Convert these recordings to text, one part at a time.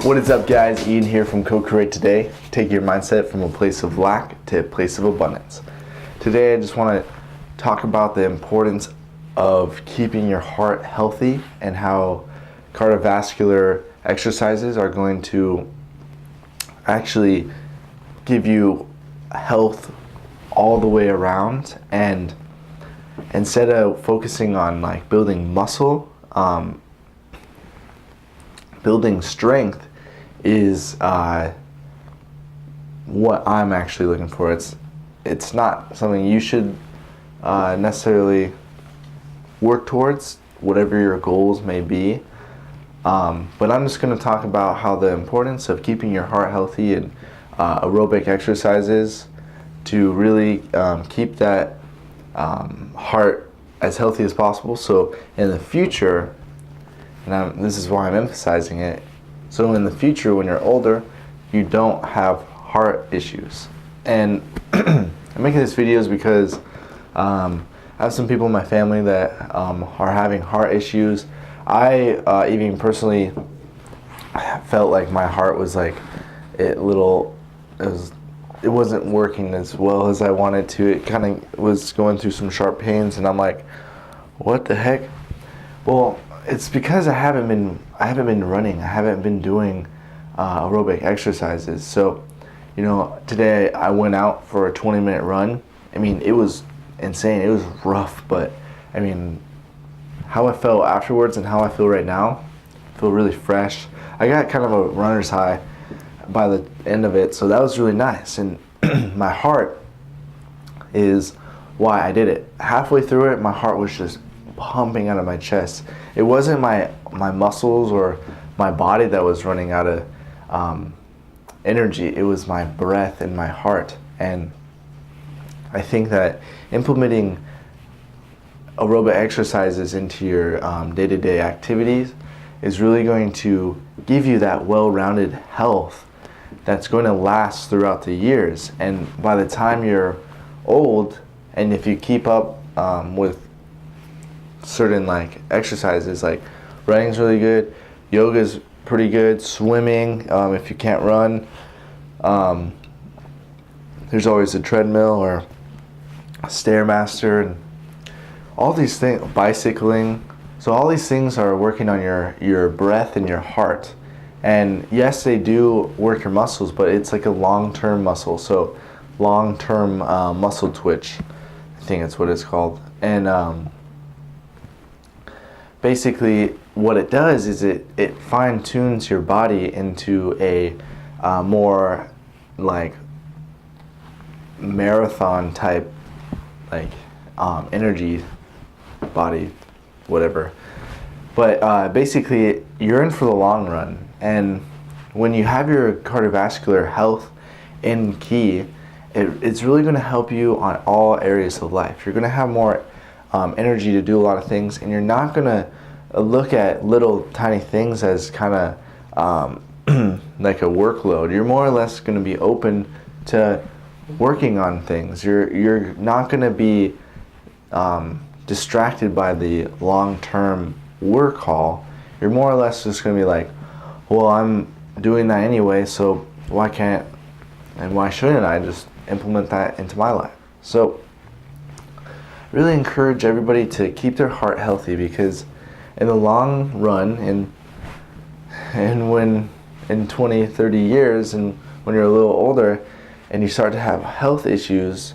What is up, guys? Ian here from Co-Create Today. Take your mindset from a place of lack to a place of abundance. Today I just want to talk about the importance of keeping your heart healthy and how cardiovascular exercises are going to actually give you health all the way around. And instead of focusing on like building muscle, building strength is what I'm actually looking for. It's not something you should necessarily work towards, whatever your goals may be. But I'm just going to talk about how the importance of keeping your heart healthy and aerobic exercises to really keep that heart as healthy as possible. So in the future, and this is why I'm emphasizing it, so in the future when you're older, you don't have heart issues. And I'm making this videos because I have some people in my family that are having heart issues. I even personally felt like my heart was like it wasn't working as well as I wanted to. It kind of was going through some sharp pains, and I'm like, what the heck? Well, it's because I haven't been running. I haven't been doing aerobic exercises. So, today I went out for a 20-minute run. I mean, it was insane. It was rough, but I mean, how I felt afterwards and how I feel right now, I feel really fresh. I got kind of a runner's high by the end of it, so that was really nice. And my heart is why I did it. Halfway through it, my heart was just pumping out of my chest. It wasn't my muscles or my body that was running out of energy. It was my breath and my heart. And I think that implementing aerobic exercises into your day-to-day activities is really going to give you that well-rounded health that's going to last throughout the years. And by the time you're old, and if you keep up with certain like exercises, like running's really good, yoga's pretty good, swimming, if you can't run, there's always a treadmill or a Stairmaster and all these things, bicycling. So all these things are working on your breath and your heart. And yes, they do work your muscles, but it's like a long-term muscle. So long-term muscle twitch, I think that's what it's called. And basically what it does is it fine-tunes your body into a more like marathon type like energy body, whatever. But basically you're in for the long run. And when you have your cardiovascular health in key, it's really going to help you on all areas of life. You're going to have more energy to do a lot of things, and you're not going to look at little tiny things as kind of like a workload. You're more or less going to be open to working on things. You're not going to be distracted by the long-term work haul. You're more or less just going to be like, well, I'm doing that anyway, so why can't and why shouldn't I just implement that into my life? So really encourage everybody to keep their heart healthy, because in the long run, and when in 20, 30 years, and when you're a little older and you start to have health issues,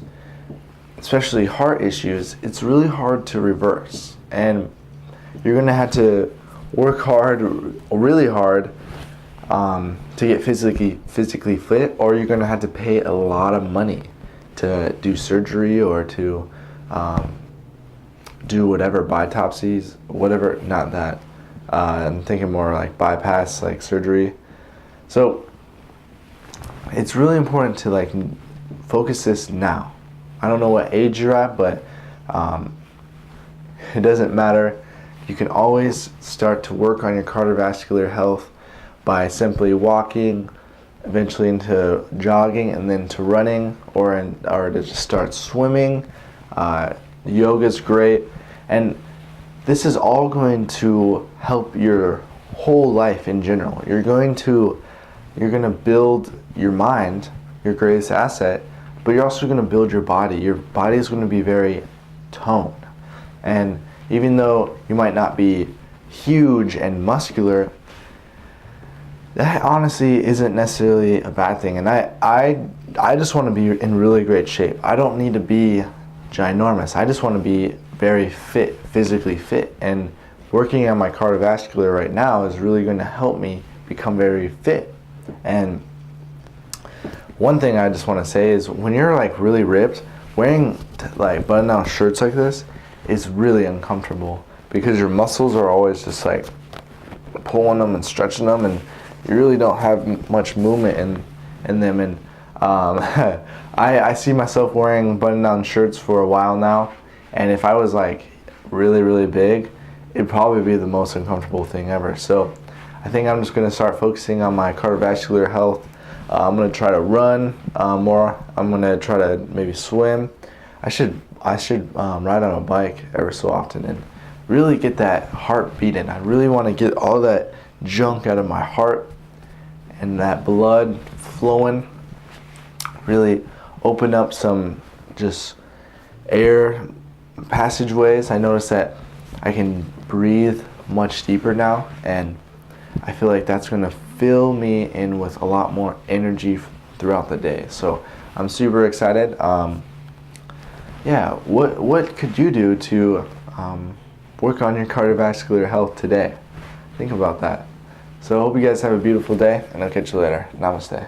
especially heart issues, it's really hard to reverse. And you're going to have to work hard, really hard, to get physically fit, or you're going to have to pay a lot of money to do surgery or to do whatever, biopsies, whatever, not that. I'm thinking more like bypass, like surgery. So it's really important to like focus this now. I don't know what age you're at, but it doesn't matter. You can always start to work on your cardiovascular health by simply walking, eventually into jogging, and then to running, or to just start swimming. Yoga's great, and this is all going to help your whole life in general. You're going to build your mind, your greatest asset, but you're also going to build your body. Your body is going to be very toned. And even though you might not be huge and muscular, that honestly isn't necessarily a bad thing. And I just want to be in really great shape. I don't need to be ginormous. I just want to be very fit, physically fit. And working on my cardiovascular right now is really going to help me become very fit. And one thing I just want to say is when you're like really ripped, wearing like button-down shirts like this is really uncomfortable because your muscles are always just like pulling them and stretching them, and you really don't have much movement in them. And I see myself wearing button-down shirts for a while now, and if I was like really, really big, it'd probably be the most uncomfortable thing ever. So I think I'm just going to start focusing on my cardiovascular health. I'm going to try to run more. I'm going to try to maybe swim. I should ride on a bike ever so often and really get that heart beating. I really want to get all that junk out of my heart and that blood flowing. Really open up some just air passageways. I notice that I can breathe much deeper now, and I feel like that's going to fill me in with a lot more energy throughout the day. So I'm super excited. Yeah, what could you do to work on your cardiovascular health today? Think about that. So I hope you guys have a beautiful day, and I'll catch you later. Namaste.